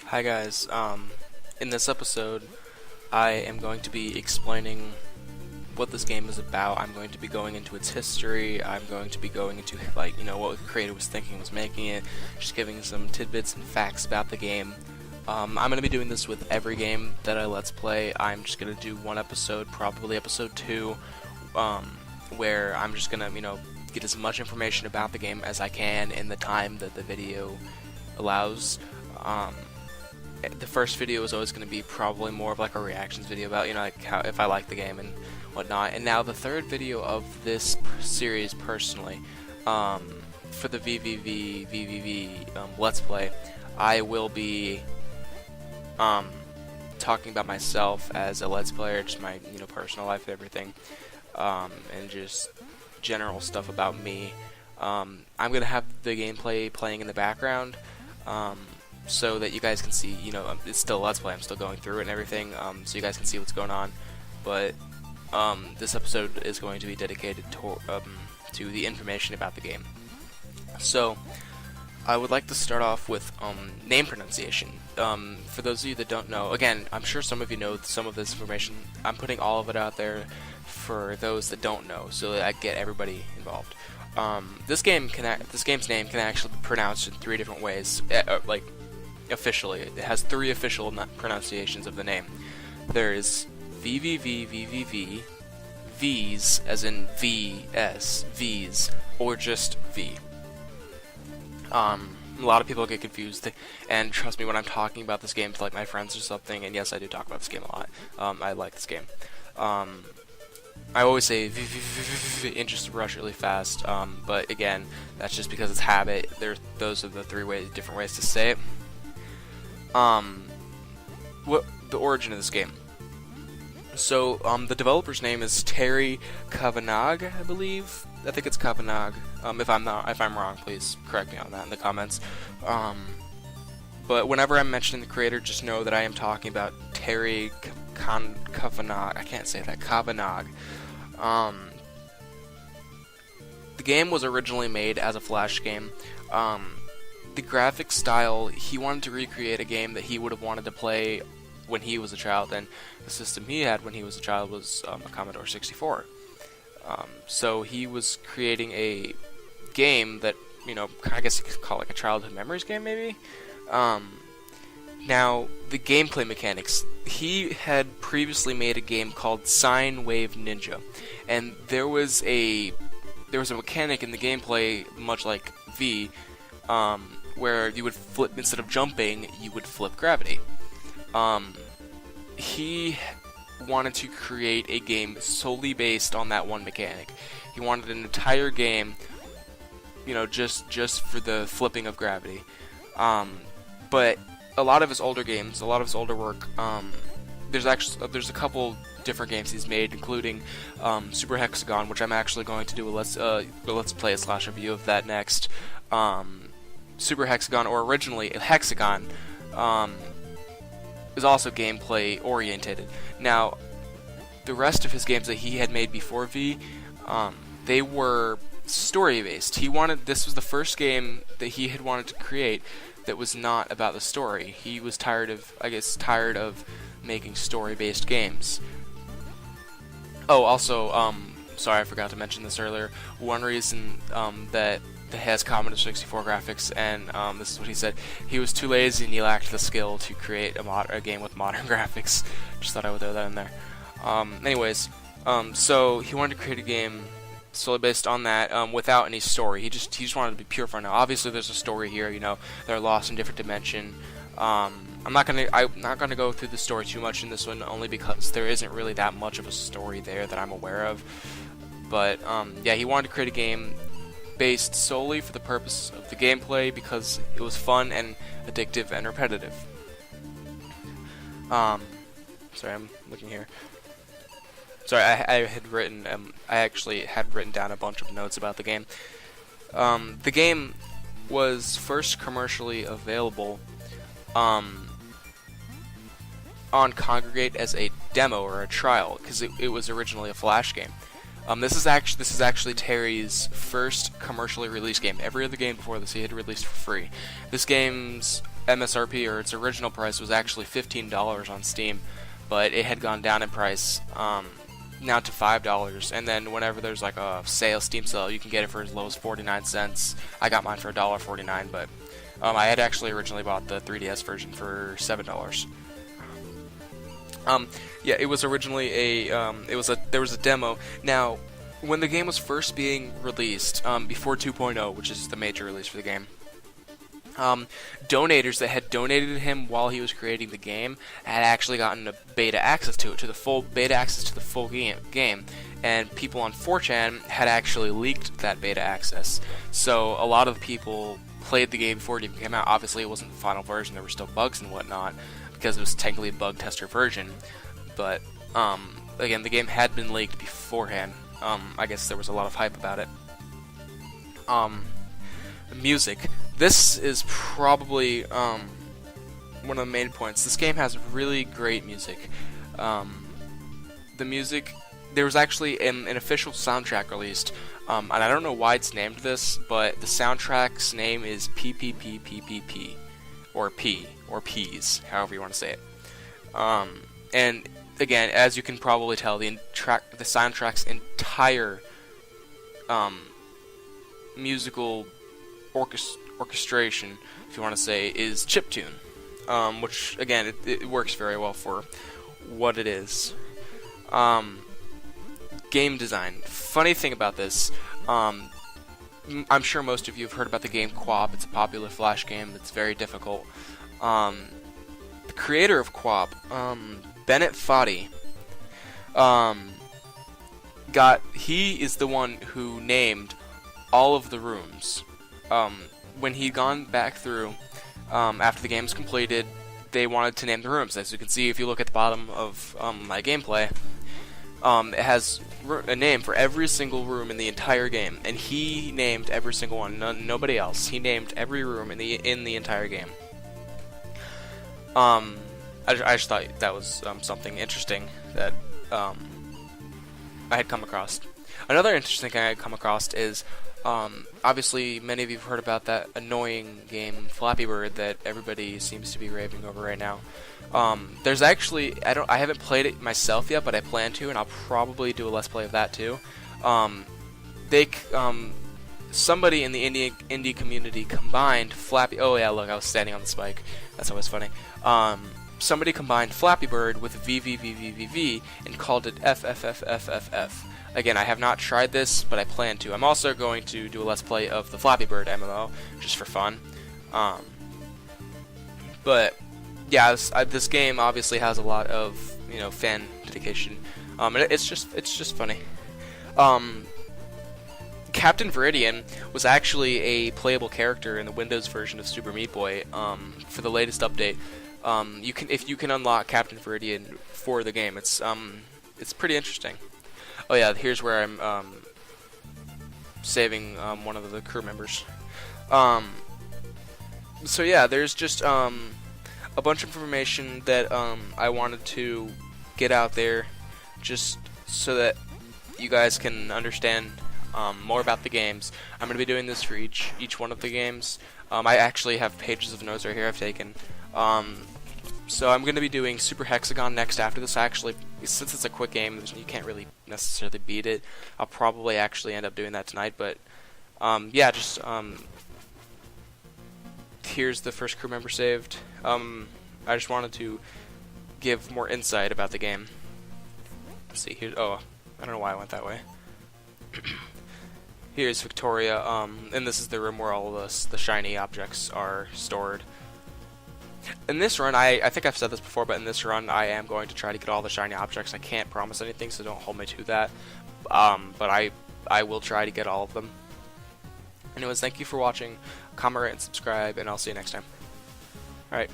Hi guys, in this episode I am going to be explaining what this game is about. I'm going to be going into its history. I'm going to be going into what the creator was thinking was making it, just giving some tidbits and facts about the game. I'm going to be doing this with every game that I Let's Play. I'm just going to do one episode, probably episode 2, where I'm just going to, get as much information about the game as I can in the time that the video allows. The first video is always going to be probably more of like a reactions video about, like how if I like the game and whatnot. And now the third video of this series, personally, for the VVVVV Let's Play, I will be talking about myself as a Let's Player, just my personal life, everything, and just general stuff about me. I'm gonna have the gameplay playing in the background, so that you guys can see, it's still Let's Play, I'm still going through it and everything, so you guys can see what's going on. But this episode is going to be dedicated to the information about the game. So I would like to start off with name pronunciation. For those of you that don't know, again, I'm sure some of you know some of this information. I'm putting all of it out there for those that don't know, so that I get everybody involved. This game's name can actually be pronounced in 3 different ways, officially. It has 3 official pronunciations of the name. There's VVVVVV, V's as in VS, V's, or just V. A lot of people get confused, and trust me when I'm talking about this game to like my friends or something, and yes, I do talk about this game a lot. I like this game. I always say and just rush really fast, but again, that's just because it's habit. Those are the 3 different ways to say it. What the origin of this game? So, the developer's name is Terry Kavanagh, I believe. I think it's Kavanagh. If I'm wrong, please correct me on that in the comments. But whenever I'm mentioning the creator, just know that I am talking about Terry Kavanagh. I can't say that. Kavanagh. The game was originally made as a Flash game. The graphic style, he wanted to recreate a game that he would have wanted to play when he was a child, and the system he had when he was a child was a Commodore 64. So he was creating a game that, I guess you could call it like a childhood memories game, maybe? Now, the gameplay mechanics. He had previously made a game called Sine Wave Ninja, and there was a mechanic in the gameplay, much like V, where you would flip, instead of jumping, you would flip gravity. He wanted to create a game solely based on that one mechanic. He wanted an entire game, just for the flipping of gravity. But a lot of his older games, a lot of his older work, there's a couple different games he's made, including Super Hexagon, which I'm actually going to do a let's play / review of that next. Super Hexagon, or originally Hexagon, is also gameplay oriented. Now, the rest of his games that he had made before V, they were story based. This was the first game that he had wanted to create that was not about the story. He was tired of making story based games. Oh, also, sorry, I forgot to mention this earlier. One reason that has Commodore 64 graphics, and this is what he said: he was too lazy and he lacked the skill to create a game with modern graphics. Just thought I would throw that in there. Anyways, so he wanted to create a game solely based on that, without any story. He just wanted to be pure fun. Now, obviously, there's a story here. They're lost in different dimension. I'm not gonna go through the story too much in this one, only because there isn't really that much of a story there that I'm aware of. But yeah, he wanted to create a game based solely for the purpose of the gameplay, because it was fun and addictive and repetitive. Sorry, I'm looking here. Sorry, I actually had written down a bunch of notes about the game. The game was first commercially available on Congregate as a demo or a trial, because it was originally a Flash game. This is actually Terry's first commercially released game. Every other game before this he had released for free. This game's MSRP, or its original price, was actually $15 on Steam, but it had gone down in price now to $5. And then whenever there's like a sale, Steam sale, you can get it for as low as 49 cents. I got mine for $1.49, but I had actually originally bought the 3DS version for $7. Yeah, it was originally there was a demo. Now, when the game was first being released, before 2.0, which is the major release for the game, donators that had donated to him while he was creating the game had actually gotten a beta access to it, to the full game, and people on 4chan had actually leaked that beta access. So a lot of people played the game before it even came out. Obviously, it wasn't the final version; there were still bugs and whatnot, because it was technically a bug tester version. But again, the game had been leaked beforehand. I guess there was a lot of hype about it. Music. This is probably one of the main points. This game has really great music. The music, there was actually an official soundtrack released, and I don't know why it's named this, but the soundtrack's name is PPPPPP, or P, or P's, however you want to say it. And again, as you can probably tell, the soundtrack's entire musical orchestration, if you want to say, is chiptune, which again it works very well for what it is. Game design. Funny thing about this, I'm sure most of you have heard about the game QWOP. It's a popular Flash game that's very difficult. The creator of QWOP, Bennett Foddy, he is the one who named all of the rooms. When he'd gone back through, after the game's completed, they wanted to name the rooms. As you can see, if you look at the bottom of my gameplay, it has a name for every single room in the entire game, and he named every single one. Nobody else. He named every room in the entire game. I just thought that was something interesting that I had come across. Another interesting thing I had come across is, obviously many of you have heard about that annoying game Flappy Bird that everybody seems to be raving over right now. There's actually, I haven't played it myself yet, but I plan to, and I'll probably do a Let's Play of that too. Somebody in the indie community combined Flappy. Oh yeah, look, I was standing on the spike. That's always funny. Somebody combined Flappy Bird with VVVVVV and called it FFFFFF. Again, I have not tried this, but I plan to. I'm also going to do a Let's Play of the Flappy Bird MMO, just for fun. But yeah, this game obviously has a lot of fan dedication. And it's just funny. Captain Viridian was actually a playable character in the Windows version of Super Meat Boy. For the latest update, if you can unlock Captain Viridian for the game, it's pretty interesting. Oh yeah, here's where I'm saving one of the crew members. So yeah, there's just a bunch of information that I wanted to get out there, just so that you guys can understand more about the games. I'm going to be doing this for each one of the games. I actually have pages of notes right here I've taken. So I'm going to be doing Super Hexagon next after this. Actually, since it's a quick game, you can't really necessarily beat it. I'll probably actually end up doing that tonight, but yeah, just here's the first crew member saved. I just wanted to give more insight about the game. Let's see here. Oh, I don't know why I went that way. Here's Victoria, and this is the room where all of the shiny objects are stored. In this run, I think I've said this before, but in this run, I am going to try to get all the shiny objects. I can't promise anything, so don't hold me to that. But I will try to get all of them. Anyways, thank you for watching. Comment, rate, and subscribe, and I'll see you next time. Alright.